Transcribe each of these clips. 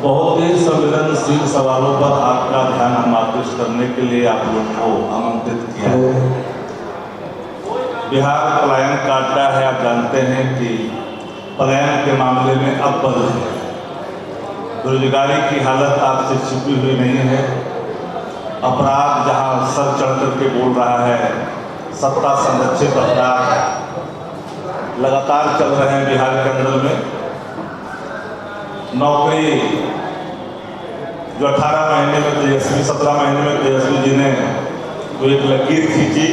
बहुत ही संवेदनशील सवालों पर आपका ध्यान हम आकृष्ट करने के लिए आप लोग को आमंत्रित किया है। बिहार पलायन काटता है, आप जानते हैं कि पलायन के मामले में अव्वल है। बेरोजगारी की हालत आपसे छिपी हुई नहीं है। अपराध जहां सर चढ़ करके बोल रहा है, सत्ता संरक्षित अपराध लगातार चल रहे हैं बिहार के अंदर में। नौकरी जो 18 महीने में तेजस्वी, 17 महीने में तेजस्वी जी ने तो एक लकीर खींची,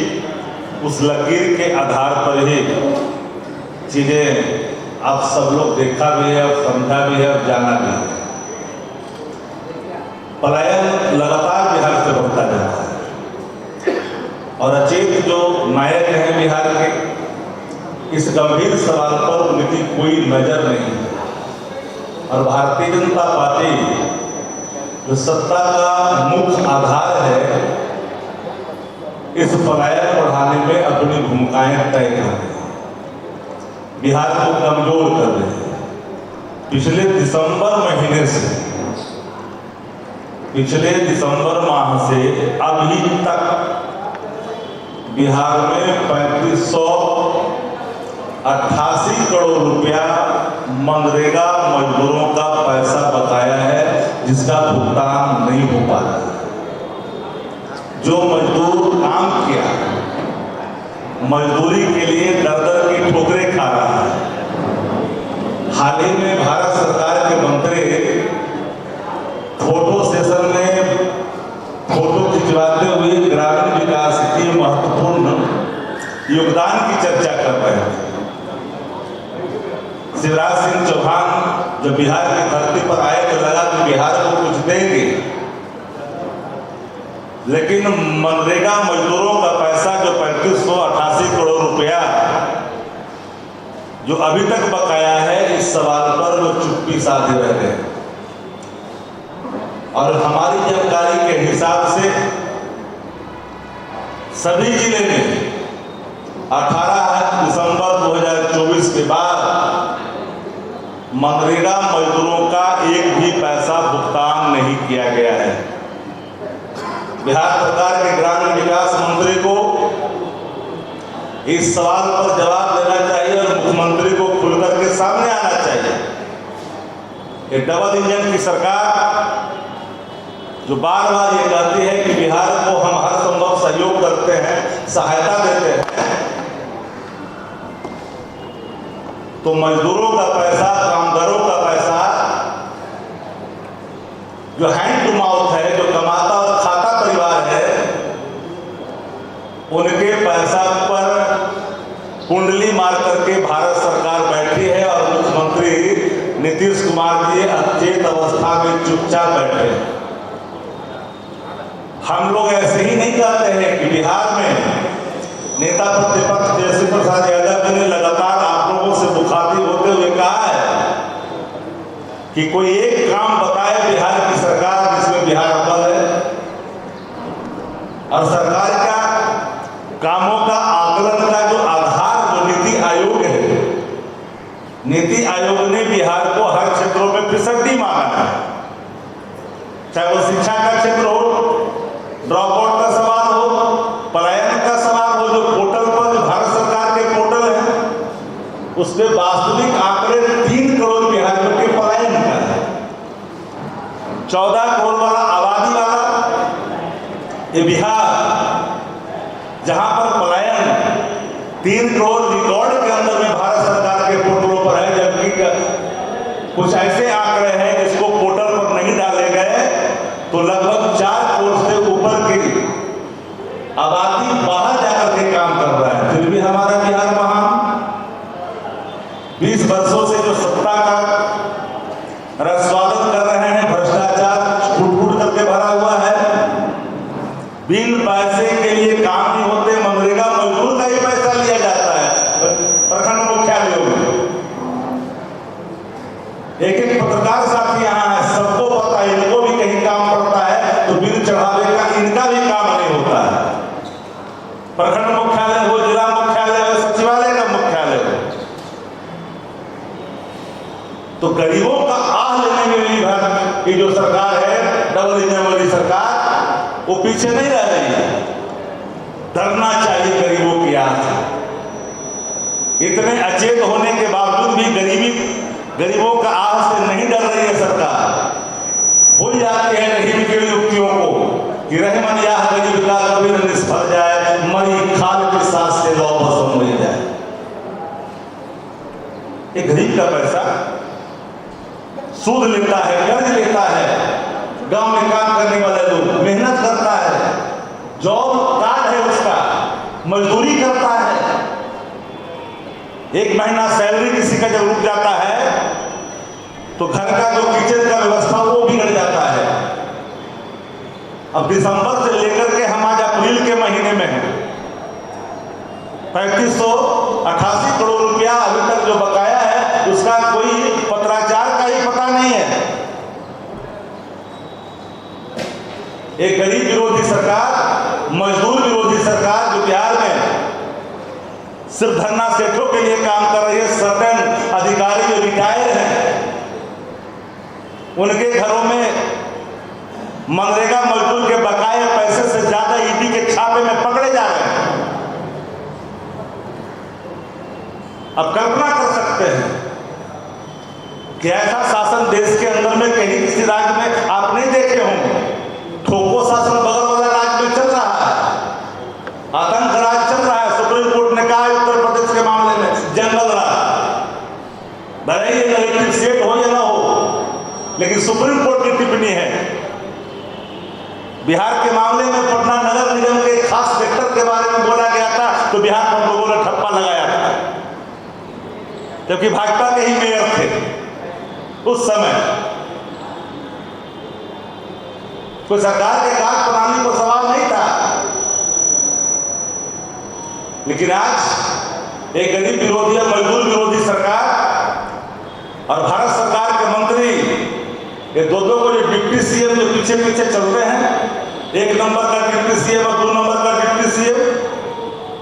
उस लकीर के आधार पर ही चीज़ें आप सब लोग देखा भी है और समझा भी है और जाना भी है। पलायन लगातार बिहार से बढ़ता जा रहा है और अचेत जो नायक हैं बिहार के, इस गंभीर सवाल पर उनकी कोई नज़र नहीं है। और भारतीय जनता पार्टी जो सत्ता का मुख्य आधार है, इस पलायन बढ़ाने में अपनी भूमिकाएं तय कर रही है, बिहार को कमजोर कर रही है। पिछले दिसंबर माह से अभी तक बिहार में 3588 करोड़ रुपया मनरेगा मजदूरों का पैसा बकाया है, जिसका भुगतान नहीं हो पा रहा है। जो मजदूर काम किया, मजदूरी के लिए दर-दर की ठोकरें खा रहा है। हाल ही में भारत सरकार के मंत्री फोटो सेशन में फोटो खिंचवाते हुए ग्रामीण विकास के महत्वपूर्ण योगदान की चर्चा कर रहे हैं। शिवराज सिंह चौहान जब बिहार की धरती पर आए तो लगा कि बिहार को कुछ देंगे, लेकिन मनरेगा मजदूरों का पैसा जो 3588 करोड़ रुपया जो अभी तक बकाया है, इस सवाल पर वो चुप्पी साधे रह गए। और हमारी जानकारी के हिसाब से सभी जिले में 18 दिसंबर 2024 के बाद मनरेगा मजदूरों का एक भी पैसा भुगतान नहीं किया गया है। बिहार सरकार के ग्रामीण विकास मंत्री को इस सवाल पर जवाब देना चाहिए और मुख्यमंत्री को खुलकर के सामने आना चाहिए। एक डबल इंजन की सरकार जो बार बार ये कहती है कि बिहार को हम हर संभव सहयोग करते हैं, सहायता देते हैं, तो मजदूरों का पैसा, कामगारों का पैसा जो हैंड टू माउथ है, जो कमाता और खाता परिवार है, उनके पैसा पर कुंडली मार करके भारत सरकार बैठी है और मुख्यमंत्री नीतीश कुमार जी अचेत अवस्था में चुपचाप बैठे हैं। हम लोग ऐसे ही नहीं कहते हैं कि बिहार में नेता प्रतिपक्ष तेजस्वी प्रसाद यादव जी ने लगातार आप लोगों से मुखातिब होते हुए कहा है कि कोई एक काम बताए बिहार की सरकार जिसमें बिहार अव्वल है। और सरकार का कामों का आकलन का जो आधार जो नीति आयोग है, नीति आयोग ने बिहार को हर क्षेत्रों में फिसड्डी माना है, चाहे वो शिक्षा का क्षेत्र हो, ड्रॉप आउट का सवाल हो, पलायन का सवाल हो। जो पोर्टल पर जो भारत सरकार के पोर्टल है, उसमें वास्तविक आंकड़े 3 करोड़ बिहारियों के पलायन का है। 14 करोड़ वाला आबादी वाला ये बिहार, जहां पर पलायन 3 करोड़ रिकॉर्ड के अंदर में भारत सरकार के पोर्टलों पर है, जबकि कुछ ऐसे आंकड़े हैं जिसको पोर्टल पर नहीं डाले गए, तो लगभग 4 करोड़ से ऊपर की आबादी बाहर जाकर के काम कर रहा है। फिर भी हमारा बिहार महान 20 वर्षों से जो सत्ता का रसवादन कर रहे हैं, भ्रष्टाचार फूट करके भरा हुआ है, बिन पैसे के लिए काम नहीं होते, मनरेगा मजदूर का ही पैसा लिया जाता है प्रखंड मुख्यालयों में। एक पत्रकार साथी यहाँ है, सबको पता है, इनको भी कहीं काम पड़ता है तो बिल चढ़ावे का इनका भी काम नहीं होता है। प्रखंड मुख्यालय हो, जिला मुख्यालय हो, सचिवालय का मुख्यालय हो, तो गरीबों का आह लेने में भी कि जो सरकार है डबल इंजन वाली सरकार, वो पीछे नहीं रह रही है। डरना चाहिए गरीबों की आस। इतने अचेत होने के बावजूद भी गरीबों का आस से नहीं डर रही है सरकार। भूल जाती है रहीम की युक्तियों को कि रहमन या गरीब का कभी न निष्फल जाए, मरी खाल की सांस से लौ भस्म हो जाए। एक गरीब का पैसा सूद लेता है, कर्ज लेता है, गांव में काम करने वाले लोग मेहनत करता है, जॉब कार्ड है उसका, मजदूरी करता है, एक महीना सैलरी किसी का जब रुक जाता है तो घर का जो किचन का व्यवस्था वो बिगड़ जाता है। अब दिसंबर से लेकर के हम आज अप्रैल के महीने में हैं, 3588 करोड़ रुपया अभी तक जो बकाया है उसका कोई पत्राचार का ही पता नहीं है। एक गरीब विरोधी सरकार, मजदूर विरोधी सरकार जो बिहार में सिर्फ धरना सेठों के लिए काम कर रही है। सर्टेन अधिकारी जो रिटायर हैं उनके घरों में मनरेगा मजदूर के बकाये पैसे से ज्यादा ईडी के छापे में पकड़े जा रहे हैं। अब कल्पना कर सकते हैं कि ऐसा शासन देश के अंदर में कहीं किसी राज्य में आप नहीं देखे होंगे। ठोको शासन बगल वाला राज्य में चल रहा है, आतंक राज चल रहा है। सुप्रीम कोर्ट ने कहा उत्तर प्रदेश के मामले में जंगल राज, भले ही इलेक्ट्रिक स्टेट हो या ना हो, लेकिन सुप्रीम कोर्ट की टिप्पणी है। बिहार के मामले में पटना नगर निगम के खास सेक्टर के बारे में बोला गया था तो बिहार पर लोगों ने ठप्पा लगाया था, जबकि भाजपा के ही मेयर थे उस समय। कोई सरकार के कार्य प्रणाली को सवाल नहीं था, लेकिन आज एक गरीब विरोधी और मजदूर विरोधी सरकार और भारत सरकार के मंत्री ये दो को जो डिप्टी सीएम जो पीछे पीछे चलते हैं, एक नंबर का डिप्टी सीएम और 2 नंबर का डिप्टी सीएम,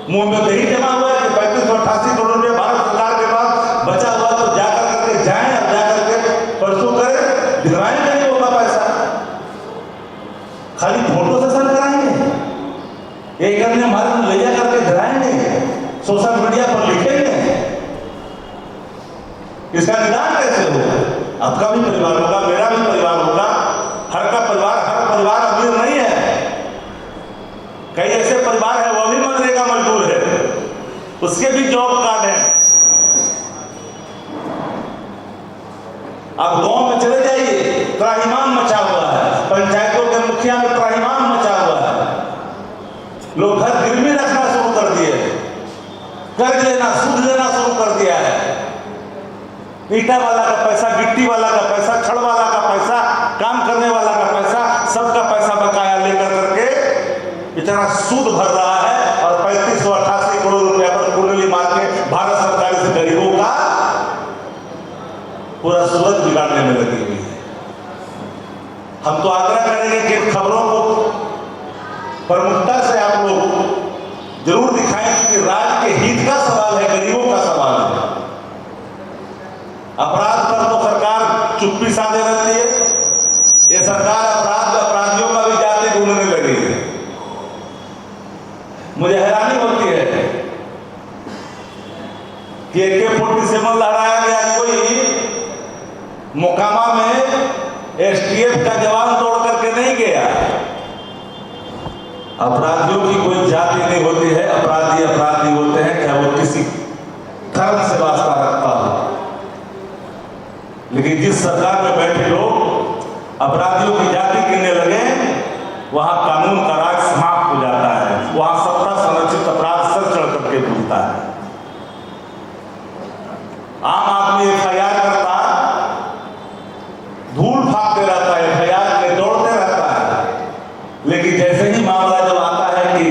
मुंह में दही जमा हुआ है कि 3588 करोड़ रुपये भारत सरकार के पास बचा हुआ तो जाकर करके जाएं और जाकर के परसों करें, दिखवाएं गरीबों का पैसा। खाली फोटो सेशन कराएंगे, एक अन्य हमारे में ले जा करके दिलाएंगे, सोशल मीडिया पर लिखेंगे। इसका निदान कैसे होगा? आपका भी परिवार होगा, मेरा भी परिवार होगा, हर परिवार अमीर नहीं है। कई ऐसे परिवार है वो भी मनरेगा मजदूर है, उसके भी जॉब कार्ड है। आप गांव में चले जाइए, त्राहिमाम मचा हुआ है, पंचायतों के मुखिया में त्राहिमाम मचा हुआ है। लोग घर गिरवी रखना शुरू कर दिए, कर्ज लेना, सूद लेना शुरू कर दिया है। ईटा वाला का पैसा, गिट्टी वाला का पैसा, छड़ वाला का पैसा, काम करने वाला का पैसा, सबका पैसा बकाया लेकर करके इतना सूद भर रहा है और 3588 करोड़ रुपया पर कुंडली मार के भारत सरकार से गरीबों का पूरा सूरज बिगाड़ने में लगी हुई है। हम तो आग्रह करेंगे कि खबरों को प्रमुखता से आप लोग जरूर दिखाएं कि राज्य के हित का सवाल है, गरीबों का सवाल है। अपराध पर तो सरकार चुप्पी साधे रहती है। ये सरकार अपराधियों का भी जाति ढूंढने लगी है। मुझे हैरानी होती है कि AK-47 लहराया गया, कोई मोकामा में STF का जवान तोड़ करके नहीं गया। अपराधियों की कोई जाति नहीं होती है, अपराधी होते हैं, चाहे वो किसी धर्म से वास्ता रखता हो। लेकिन जिस सरकार में बैठे लोग अपराधियों की जाति गिनने लगे, वहां कानून का राज समाप्त हो जाता है, वहां सत्ता संरक्षित अपराध सर चढ़ करके बोलता है। आम आदमी FIR करता, धूल फाकते रहता है, FIR में दौड़ते रहता है, लेकिन जैसे ही मामला जब आता है कि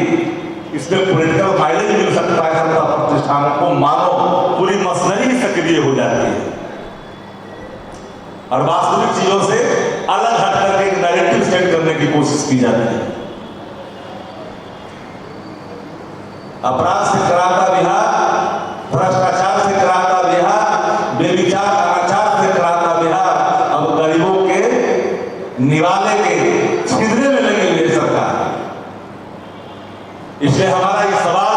इसमें पॉलिटिकल माइलेज मिल सकता है सत्ता प्रतिष्ठानों को, मानो पूरी मशीनरी सक्रिय हो जाती है और वास्तविक चीजों से अलग हट करके एक नैरेटिव सेट करने की कोशिश की जाती है। अपराध से कराता बिहार, भ्रष्टाचार से कराता बिहार, बेविचार अनाचार से कराता बिहार, अब गरीबों के निवाले के छिंदने में लगी हुई है सरकार। इसलिए हमारा ये सवाल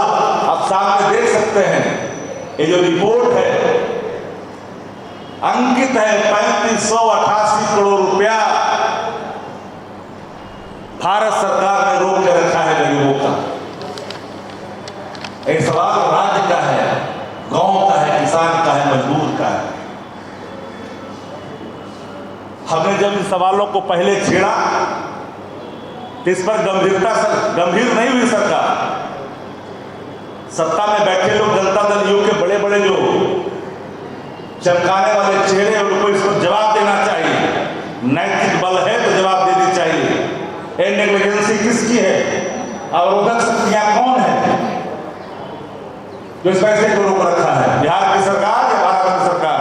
आप सामने देख सकते हैं, ये जो रिपोर्ट है अंकित है 3588 करोड़ रुपया भारत सरकार ने रोक के रखा है गरीबों का। एक सवाल राज्य का है, गांव का है, किसान का है, मजदूर का है। हमने जब इन सवालों को पहले छेड़ा तो इस पर गंभीर नहीं हुई सरकार। सत्ता में बैठे लोग जनता दल यू के बड़े बड़े जो चमकाने वाले चेहरे, उनको इसको जवाब देना चाहिए। नैतिक बल है तो जवाब देनी चाहिए। ये नेग्लिजेंसी किसकी है? अवरोधक शक्तियां कौन है जो इस पैसे को रोक रखा है? बिहार की सरकार या भारत की सरकार?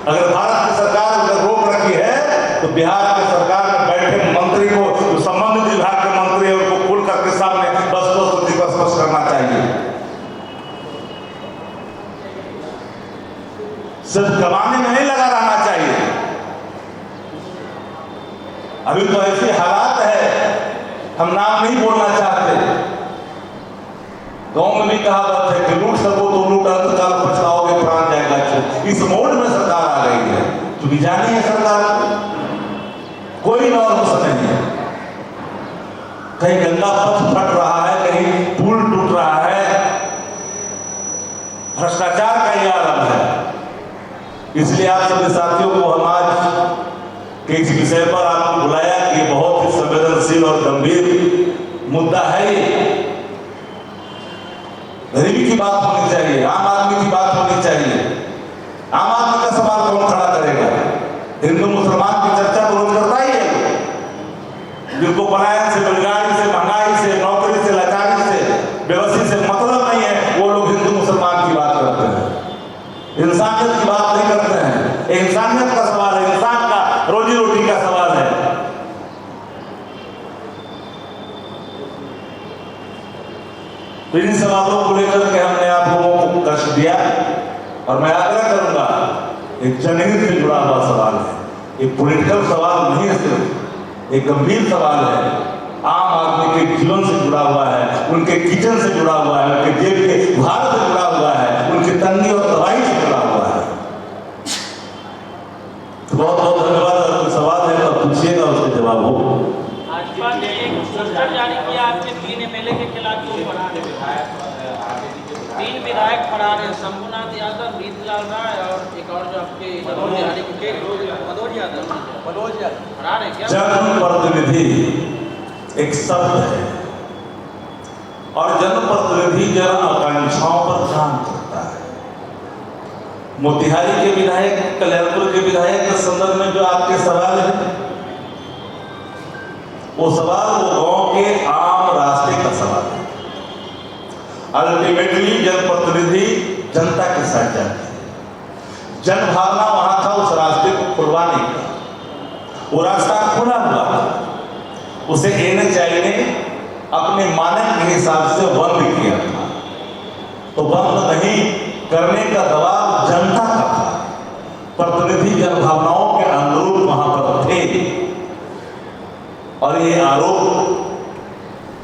अगर भारत की सरकार अगर रोक रखी है तो बिहार की सरकार में बैठे मंत्री को, जो संबंधित विभाग के मंत्री है, उनको खुल करके सामने स्थिति को स्पष्ट करना चाहिए। सिर्फ कमाने में नहीं लगा रहना चाहिए। अभी तो ऐसे हालात है, हम नाम नहीं बोलना चाहते। गांव में भी कहावत है कि लूट सको तो लूट, अंतकाल पछताओगे प्राण जाएगा। इस मोड में सरकार आ गई है, क्योंकि जानी है सरकार कोई नॉर्म्स नहीं है। कहीं गंगा पथ फट रहा है, कहीं पुल टूट रहा है, भ्रष्टाचार का यह आलम है। इसलिए आप सभी साथियों को हम आज के इस विषय पर आपको बुलाया कि बहुत ही संवेदनशील और गंभीर मुद्दा है। ये गरीबी की बात होनी चाहिए, आम आदमी की बात होनी चाहिए। आम आदमी का सवाल कौन खड़ा करेगा? हिंदू मुसलमान की चर्चा तो रोज करता ही है। जिनको पलायन से, बेरोजगारी से, महंगाई से, नौकरी से, लाचारी से, बेबसी से मतलब नहीं है, वो लोग हिंदू मुसलमान की बात करते हैं, इंसानियत की बात नहीं करते हैं। इंसानियत का सवाल है, इंसान का रोजी रोटी का सवाल है। तो इन सवालों को लेकर के हमने आप लोगों को कष्ट दिया, और मैं आग्रह करूंगा, एक जनहित से जुड़ा हुआ सवाल है, एक पॉलिटिकल सवाल नहीं है, सिर्फ एक गंभीर सवाल है। आम आदमी के जीवन से जुड़ा हुआ है, उनके किचन से जुड़ा हुआ है, उनके जेब के भार से जुड़ा हुआ है, उनकी तंगी और तबाही से जुड़ा हुआ है। बहुत बहुत धन्यवाद। अगर कोई सवाल है तो पूछिएगा, उसके जवाब हो। भाजपा ने एक पोस्टर जारी किया आपके 3 एमएलए के खिलाफ, जो फरार है, 3 विधायक फरार है, शंभुनाथ यादव, रीतलाल राय और एक और जो आपके मनोज यादव फरार है। क्या जनप्रतिनिधि एक शब्द है, और जनप्रतिनिधि जन आकांक्षाओं पर काम करता है। मोतिहारी के विधायक, कल्याणपुर के विधायक के संदर्भ में जो आपके सवाल है, वो सवाल वो गांव के आम रास्ते का सवाल है। अल्टीमेटली जनप्रतिनिधि जनता के साथ जाते हैं। जन भावना वहां था उस रास्ते को खुलवाने का। वो रास्ता खुला हुआ था, उसे NHAI ने अपने मानक के हिसाब से बंद किया था। तो बंद नहीं करने का दबाव जनता का था, प्रतिनिधि जन भावनाओं के अनुरूप वहां पर थे, और ये आरोप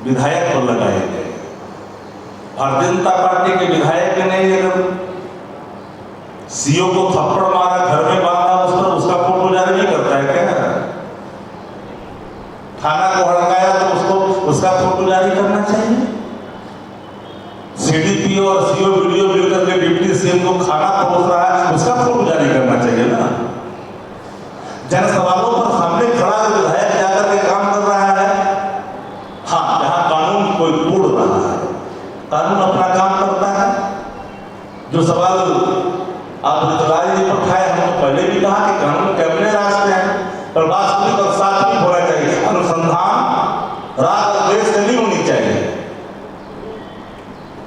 विधायक पर लगाए गए। भारतीय जनता पार्टी के विधायक ने सीओ को थप्पड़ मारा, घर में बांधा, उस पर उसका फोटो जारी नहीं करता है क्या? थाना को हड़काया तो उसका फोटो जारी करना चाहिए। CDPO और CO वीडियो मिलकर के डिप्टी CM को खाना परोस रहा है, उसका फोटो जारी करना चाहिए ना। जन सवालों पर सामने खड़ा विधायक जाकर के काम कर रहा है। हाँ, जहां कानून कोई तोड़ रहा है, कानून अपना काम करता है। जो सवाल आप रीतलाल जी पर उठाए, हमने पहले भी कहा कि कानून के अपने रास्ते हैं, पर वास्तविक और सात्विक होना चाहिए। अनुसंधान रात और देश से नहीं होनी चाहिए।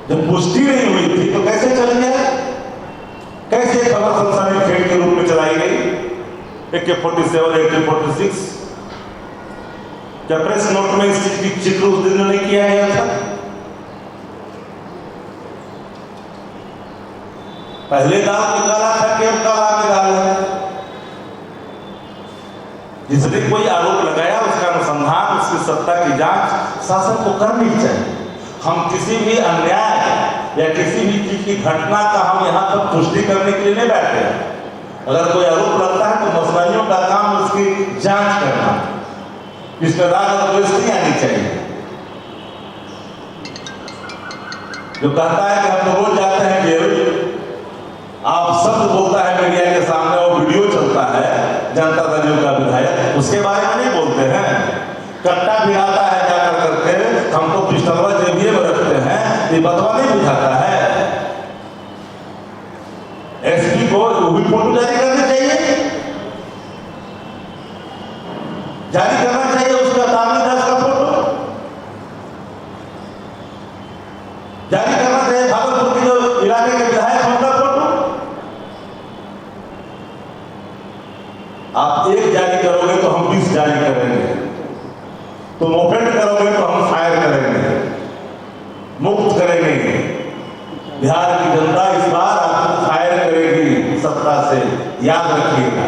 जब पुष्टि नहीं हुई थी तो कैसे चल गया? कैसे खबर सनसनी खेल के रूप में चलाई गई? AK-47, AK-46 क्या प्रेस नोट में इस चीज की जिक्र उस दिन नहीं किया गया था? पहले दाल निकाला था कि अब काला निकाला है? जिसने कोई आरोप लगाया उसका अनुसंधान, उसकी सत्ता की जांच शासन को करनी चाहिए। हम किसी भी अन्याय या किसी भी चीज की घटना का हम यहाँ पर पुष्टि करने के लिए नहीं बैठे हैं। अगर कोई आरोप लगता है तो मसलाइयों का काम उसकी जांच करना, इसमें राग और द्वेष नहीं आनी चाहिए। जो कहता है कि हम तो रोज जाते हैं जेल, आप शब्द बोलता है मीडिया के सामने, वो वीडियो चलता है जनता दल का विधायक, उसके बारे में नहीं बोलते हैं। कट्टा भी आता है जाकर करके, हम तो पिस्टलवा जेबीए में रखते हैं, ये बतवा नहीं बुझाता है। एसपी को भी फोटो जारी करनी चाहिए, जारी करना चाहिए उसका ताबीदार का फोटो जारी करना चाहिए। भागलपुर के जो इलाके के विधायक हैं उनका फोटो आप एक जारी करोगे तो हम 20 जारी करेंगे, तुम ओफेंड करोगे तो हम फायर करेंगे, मुक्त करेंगे। बिहार की जनता इस बार आपको फायर करेगी सत्ता से, याद रखिएगा।